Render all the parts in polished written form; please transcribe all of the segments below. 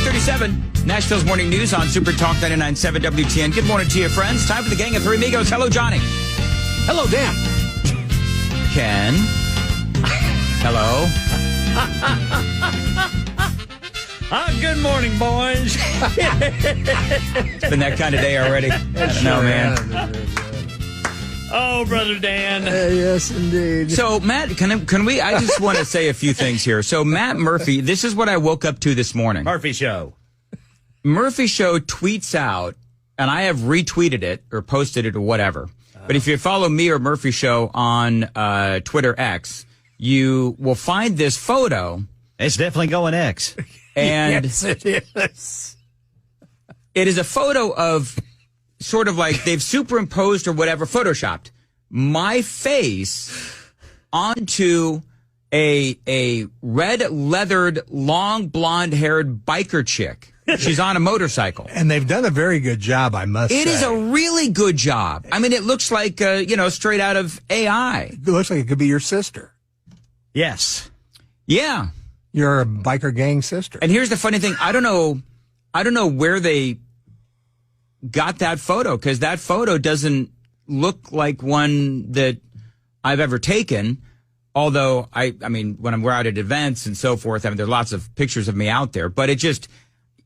5:37, Nashville's Morning News on Super Talk 99.7 WTN. Good morning to you, friends. Time for the gang of three amigos. Hello, Johnny. Hello, Dan. Ken. Hello. Good morning, boys. It's been that kind of day already. I don't know, man. Oh, Brother Dan. Yes, indeed. So, Matt, can we? I just want to say a few things here. So, Matt Murphy, this is what I woke up to this morning. Murphy Show. Murphy Show tweets out, and I have retweeted it or posted it or whatever. But if you follow me or Murphy Show on Twitter X, you will find this photo. It's definitely going X. And yes, it is. It is a photo of sort of like they've superimposed or whatever, photoshopped my face onto a red leathered, long blonde haired biker chick. She's on a motorcycle. And they've done a very good job, I must say. It is a really good job. I mean, it looks like, straight out of AI. It looks like it could be your sister. Yes. Yeah. Your biker gang sister. And here's the funny thing. I don't know where they got that photo, because that photo doesn't look like one that I've ever taken. Although, I mean, when we're out at events and so forth, I mean, there are lots of pictures of me out there, but it just,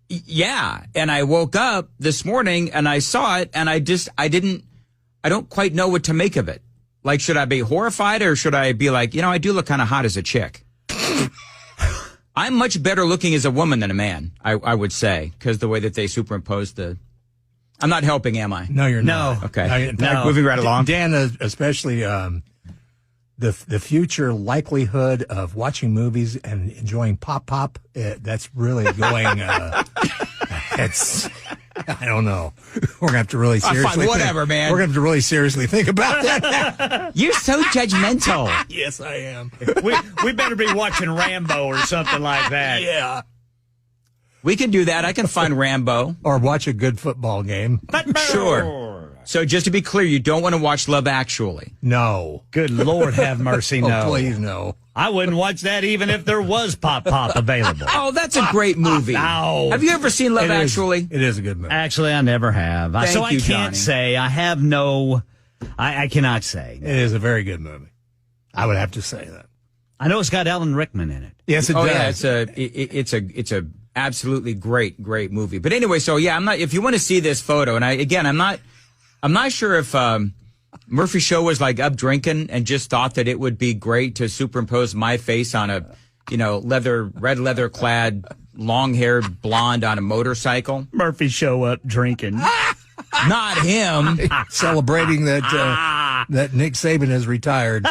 yeah. And I woke up this morning and I saw it and I don't quite know what to make of it. Like, should I be horrified or should I be like, I do look kind of hot as a chick? I'm much better looking as a woman than a man, I would say, because the way that they superimposed I'm not helping, am I? No, you're not. Okay. No. Moving right along. Dan, especially the future likelihood of watching movies and enjoying pop, that's really going, it's, I don't know. We're going to have to really seriously man. We're going to have to really seriously think about that. You're so judgmental. Yes, I am. We better be watching Rambo or something like that. Yeah. We can do that. I can find Rambo. Or watch a good football game. Sure. So just to be clear, you don't want to watch Love Actually. No. Good Lord have mercy, no. Oh, please, no. I wouldn't watch that even if there was Pop available. Oh, that's a great movie. No. Have you ever seen Love Actually? It is a good movie. Actually, I never have. Thank you, I can't Johnny. say. I have no. I cannot say. It is a very good movie. I would have to say that. I know it's got Alan Rickman in it. Yes, it does. Yeah, it's a absolutely great movie. But anyway, so yeah, if you want to see this photo, and I'm not sure if Murphy Show was like up drinking and just thought that it would be great to superimpose my face on a red leather clad long haired blonde on a motorcycle. Murphy Show up drinking. Not him. Celebrating that Nick Saban has retired.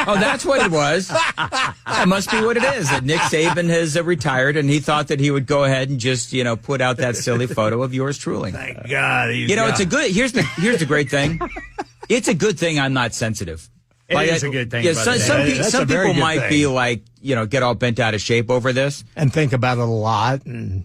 Oh, that's what it was. That must be what it is. That Nick Saban has retired, and he thought that he would go ahead and just, put out that silly photo of yours truly. Thank God. It's a good. Here's the great thing. It's a good thing I'm not sensitive. It is a good thing. Yeah, brother. some people might be like, get all bent out of shape over this. And think about it a lot. And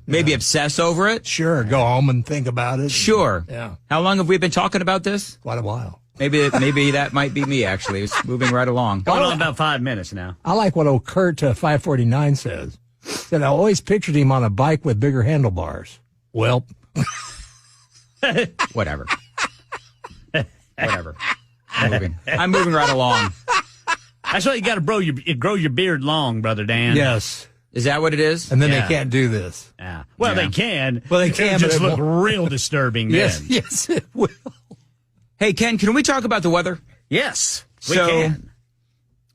maybe obsess over it. Sure, go home and think about it. Sure. Yeah. How long have we been talking about this? Quite a while. Maybe that might be me, actually. It's moving right along. Going on about 5 minutes now. I like what old Kurt 549 says. Said, I always pictured him on a bike with bigger handlebars. Well. Whatever. I'm moving right along. That's why you got to grow your beard long, Brother Dan. Yes. Is that what it is? And then they can't do this. Yeah. Well, they can. Well, they can, It'll just but it look real disturbing then. Yes, it will. Hey, Ken, can we talk about the weather? Yes, we can.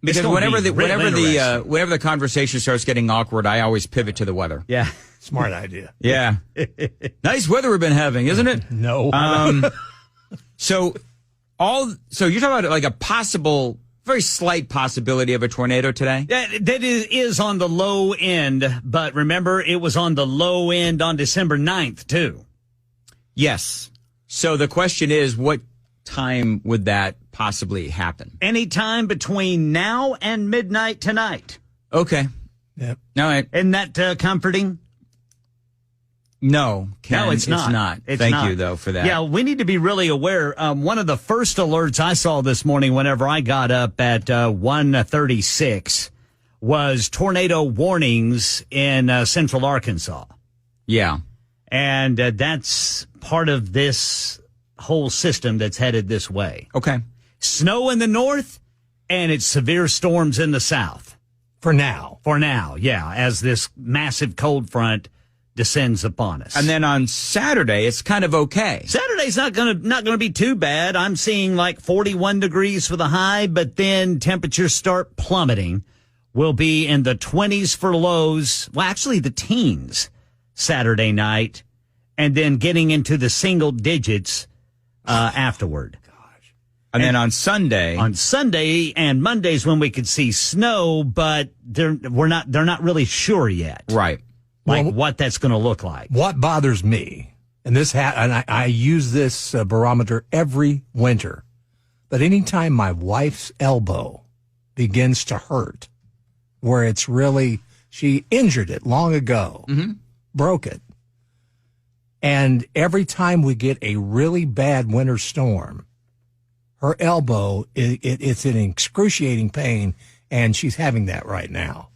Because whenever the conversation starts getting awkward, I always pivot to the weather. Yeah. Smart idea. Yeah. Nice weather we've been having, isn't it? No. So you're talking about like a possible, very slight possibility of a tornado today? That is on the low end, but remember, it was on the low end on December 9th, too. Yes. So the question is, what time would that possibly happen? Anytime between now and midnight tonight. Okay. Yep. All right. Isn't that comforting? No, Ken, no, it's not. Thank you, though, for that. Yeah, we need to be really aware. One of the first alerts I saw this morning whenever I got up at 1:36 was tornado warnings in central Arkansas. Yeah. And that's part of this whole system that's headed this way. Okay. Snow in the north, and it's severe storms in the south. For now. For now, yeah, as this massive cold front descends upon us. And then on Saturday, it's kind of okay. Saturday's not gonna be too bad. I'm seeing like 41 degrees for the high, but then temperatures start plummeting. We'll be in the 20s for lows. Well, actually the teens Saturday night, and then getting into the single digits afterward. And then on Sunday and Monday's when we could see snow, but they're not really sure yet. Right. Like Well, what that's going to look like. What bothers me, and I use this barometer every winter, but anytime my wife's elbow begins to hurt, where it's really, she injured it long ago, broke it. And every time we get a really bad winter storm, her elbow, it's in excruciating pain, and she's having that right now.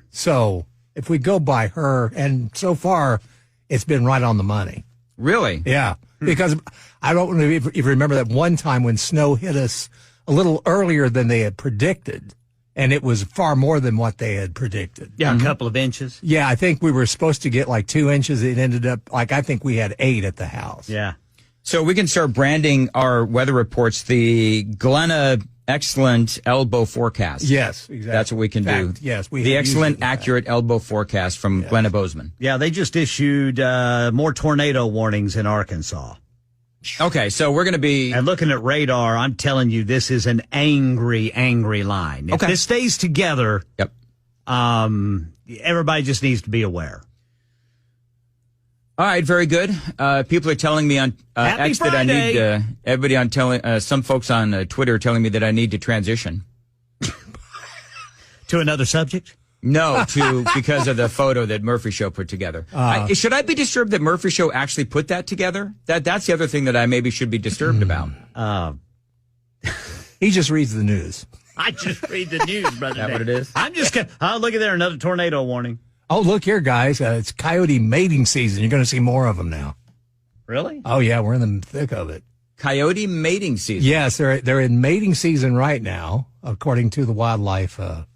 So if we go by her, and so far it's been right on the money. Really? Yeah, because I don't know if you remember that one time when snow hit us a little earlier than they had predicted, and it was far more than what they had predicted. Yeah, a couple of inches. Yeah, I think we were supposed to get like 2 inches. It ended up, like, I think we had 8 at the house. Yeah. So we can start branding our weather reports the Glenna Excellent Elbow Forecast. Yes, exactly. That's what we can do. Yes, the Excellent Accurate Elbow Forecast from Glenna Bozeman. Yeah, they just issued more tornado warnings in Arkansas. Okay, so we're going to be... And looking at radar, I'm telling you, this is an angry, angry line. If this stays together, everybody just needs to be aware. All right, very good. People are telling me on X that I need everybody on telling some folks on Twitter are telling me that I need to transition to another subject. No, because of the photo that Murphy Show put together. Should I be disturbed that Murphy Show actually put that together? That's the other thing that I maybe should be disturbed about. He just reads the news. I just read the news, brother. Is that what it is? I'm just gonna, look at there, another tornado warning. Oh, look here, guys. It's coyote mating season. You're going to see more of them now. Really? Oh, yeah. We're in the thick of it. Coyote mating season. Yes, they're in mating season right now, according to the wildlife, the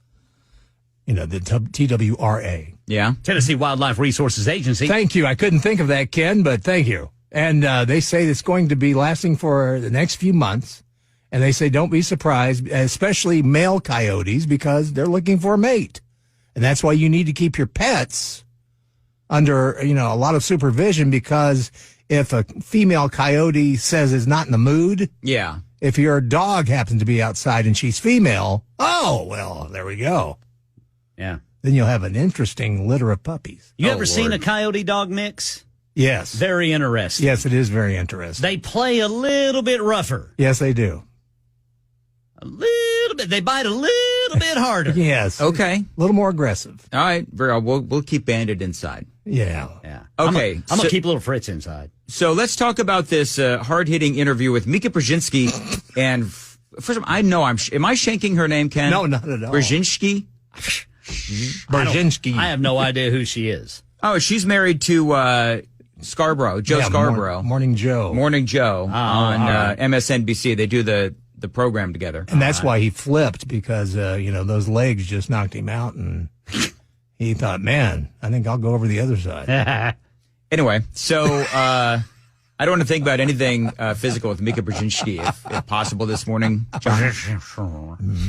TWRA. Yeah. Tennessee Wildlife Resources Agency. Thank you. I couldn't think of that, Ken, but thank you. And they say it's going to be lasting for the next few months. And they say don't be surprised, especially male coyotes, because they're looking for a mate. And that's why you need to keep your pets under, a lot of supervision, because if a female coyote says is not in the mood, if your dog happens to be outside and she's female, oh, well, there we go. Yeah. Then you'll have an interesting litter of puppies. You ever seen a coyote dog mix? Yes. Very interesting. Yes, it is very interesting. They play a little bit rougher. Yes, they do. A little bit. They bite a little bit harder. Yes. Okay. A little more aggressive. All right. We'll keep Bandit inside. Yeah. Yeah. Okay. I'm going to keep little Fritz inside. So let's talk about this hard-hitting interview with Mika Brzezinski. And first of all, am I shanking her name, Ken? No, not at all. Brzezinski? Brzezinski. I have no idea who she is. Oh, she's married to Scarborough, Joe Scarborough. Morning Joe. Morning Joe on MSNBC. They do the program together. And that's why he flipped, because, those legs just knocked him out, and he thought, man, I think I'll go over the other side. Anyway, so I don't want to think about anything physical with Mika Brzezinski, if possible, this morning, John.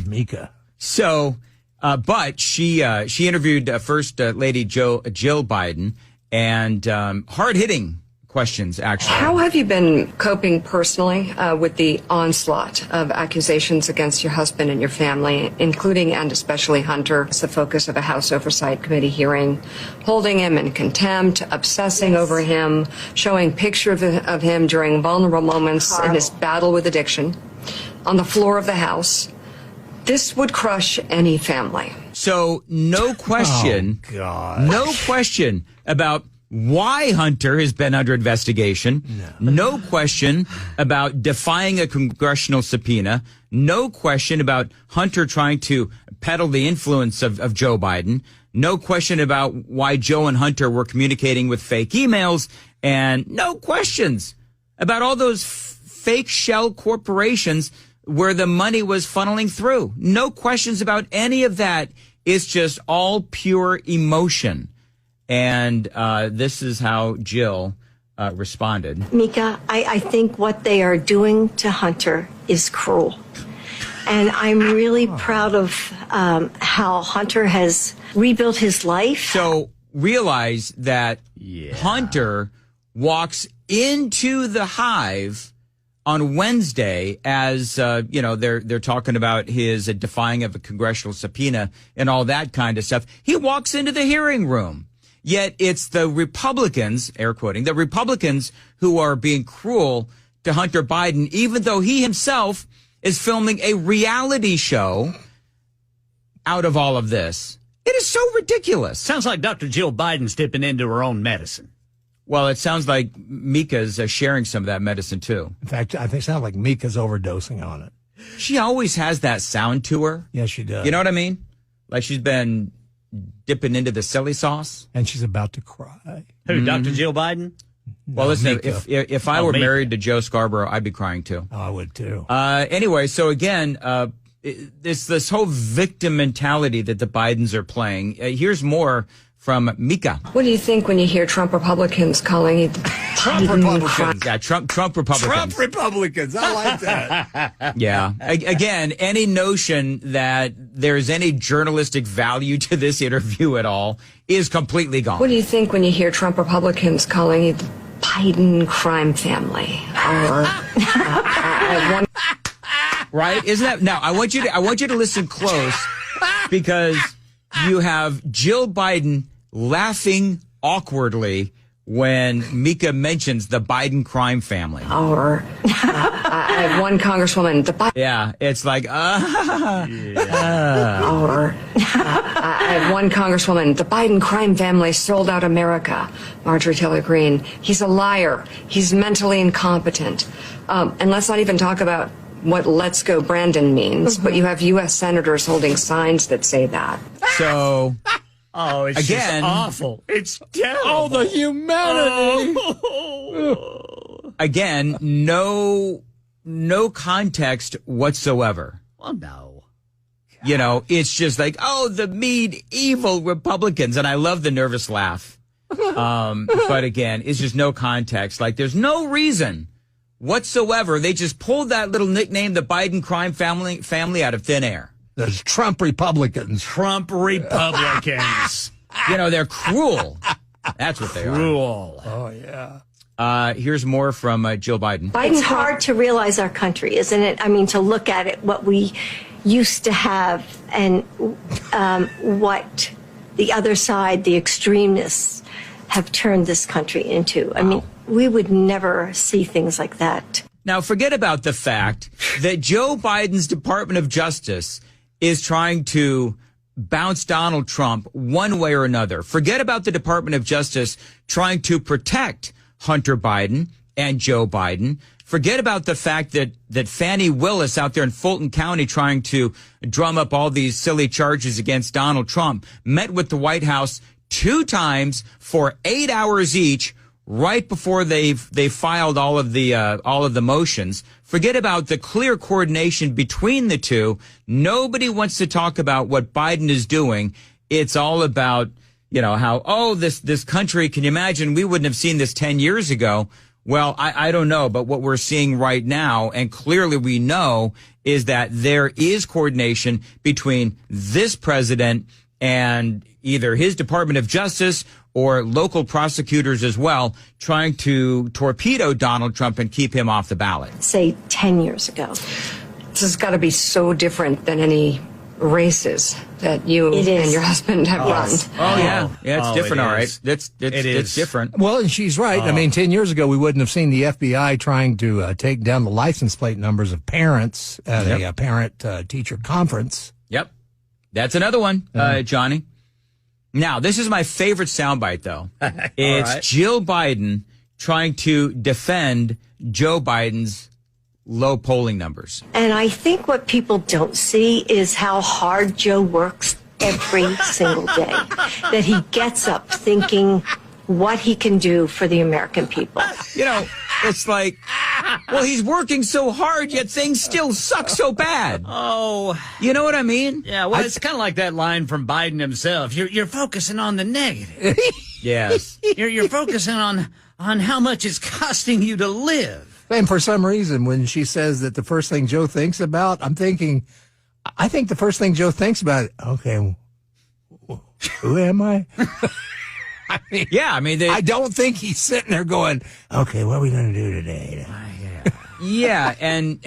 Mika. So, but she interviewed First Lady Jill Biden, and hard-hitting questions, actually. How have you been coping personally with the onslaught of accusations against your husband and your family, including and especially Hunter, as the focus of a House Oversight Committee hearing, holding him in contempt, obsessing over him, showing pictures of him during vulnerable moments in his battle with addiction on the floor of the House? This would crush any family. So no question, oh, God. no question about why Hunter has been under investigation. No question about defying a congressional subpoena. No question about Hunter trying to peddle the influence of Joe Biden. No question about why Joe and Hunter were communicating with fake emails. And no questions about all those fake shell corporations where the money was funneling through. No questions about any of that. It's just all pure emotion. And this is how Jill responded. Mika, I think what they are doing to Hunter is cruel. And I'm really proud of how Hunter has rebuilt his life. So realize that Hunter walks into the Hive on Wednesday as, they're talking about his defying of a congressional subpoena and all that kind of stuff. He walks into the hearing room. Yet it's the Republicans, air quoting, the Republicans who are being cruel to Hunter Biden, even though he himself is filming a reality show out of all of this. It is so ridiculous. Sounds like Dr. Jill Biden's dipping into her own medicine. Well, it sounds like Mika's sharing some of that medicine, too. In fact, I think it sounds like Mika's overdosing on it. She always has that sound to her. Yes, she does. You know what I mean? Like she's been dipping into the silly sauce. And she's about to cry. Who, Dr. Jill Biden? Well, listen, Mika. if I were married to Joe Scarborough, I'd be crying, too. Oh, I would, too. Anyway, so again, it's this whole victim mentality that the Bidens are playing. Here's more from Mika. What do you think when you hear Trump Republicans calling it Trump Republicans. Yeah, Trump Republicans. Trump Republicans. I like that. Yeah. Again, any notion that there's any journalistic value to this interview at all is completely gone. What do you think when you hear Trump Republicans calling it the Biden crime family? Right? Isn't that now? I want you to listen close because you have Jill Biden laughing awkwardly when Mika mentions the Biden crime family. Or I have one congresswoman. Yeah, it's like, Or I have one congresswoman. The Biden crime family sold out America. Marjorie Taylor Greene. He's a liar. He's mentally incompetent. And let's not even talk about what "Let's Go Brandon" means. But you have U.S. senators holding signs that say that. so. Oh, it's Again, just awful. It's terrible. Oh, the humanity. Again, no context whatsoever. Well, no. You know, it's just like, oh, the mean, evil Republicans. And I love the nervous laugh. But again, it's just no context. Like, there's no reason whatsoever. They just pulled that little nickname, the Biden crime family out of thin air. There's Trump Republicans. Trump Republicans. You know, they're cruel. That's what they are. Cruel. Oh, yeah. Here's more from Jill Biden. It's hard to realize our country, isn't it? I mean, to look at it, what we used to have and what the other side, the extremists, have turned this country into. I mean, we would never see things like that. Now, forget about the fact that Joe Biden's Department of Justice is trying to bounce Donald Trump one way or another. Forget about the Department of Justice trying to protect Hunter Biden and Joe Biden. Forget about the fact that Fannie Willis out there in Fulton County trying to drum up all these silly charges against Donald Trump met with the White House 2 times for 8 hours each right before they filed all of the motions. Forget about the clear coordination between the two. Nobody wants to talk about what Biden is doing. It's all about, how, this country, can you imagine, we wouldn't have seen this 10 years ago. Well, I don't know, but what we're seeing right now, and clearly we know, is that there is coordination between this president and either his Department of Justice or local prosecutors as well, trying to torpedo Donald Trump and keep him off the ballot. Say 10 years ago. This has got to be so different than any races that you and your husband have run. Oh, yeah. Yeah, it's different, all right. It's different. Well, and she's right. I mean, 10 years ago, we wouldn't have seen the FBI trying to take down the license plate numbers of parents at a parent-teacher conference. Yep. That's another one, Johnny. Now, this is my favorite soundbite, though. It's right. Jill Biden trying to defend Joe Biden's low polling numbers. And I think what people don't see is how hard Joe works every single day. That he gets up thinking what he can do for the American people. You know, it's like, well, he's working so hard, yet things still suck so bad. Oh, You know what I mean? yeah. Well, it's kind of like that line from Biden himself. You're focusing on the negative. Yes. You're focusing on how much it's costing you to live. And for some reason, when she says that the first thing Joe thinks about, I think the first thing Joe thinks about, okay, who am I? Yeah, I mean, I don't think he's sitting there going, okay, what are we going to do today? yeah, and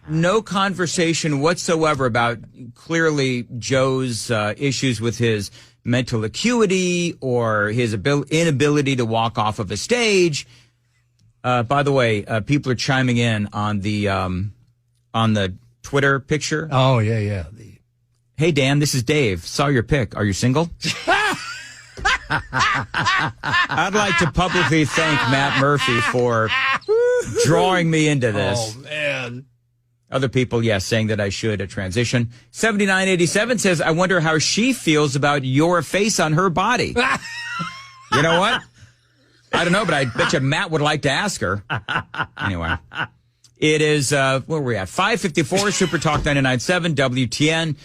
no conversation whatsoever about clearly Joe's issues with his mental acuity or his inability to walk off of a stage. By the way, people are chiming in on the Twitter picture. Oh, yeah. Hey, Dan, this is Dave. Saw your pic. Are you single? I'd like to publicly thank Matt Murphy for drawing me into this. Oh, man. Other people, yes, saying that I should transition. 7987 says, I wonder how she feels about your face on her body. You know what? I don't know, but I bet you Matt would like to ask her. Anyway, it is, where are we at? 554 Super Talk 99.7 WTN.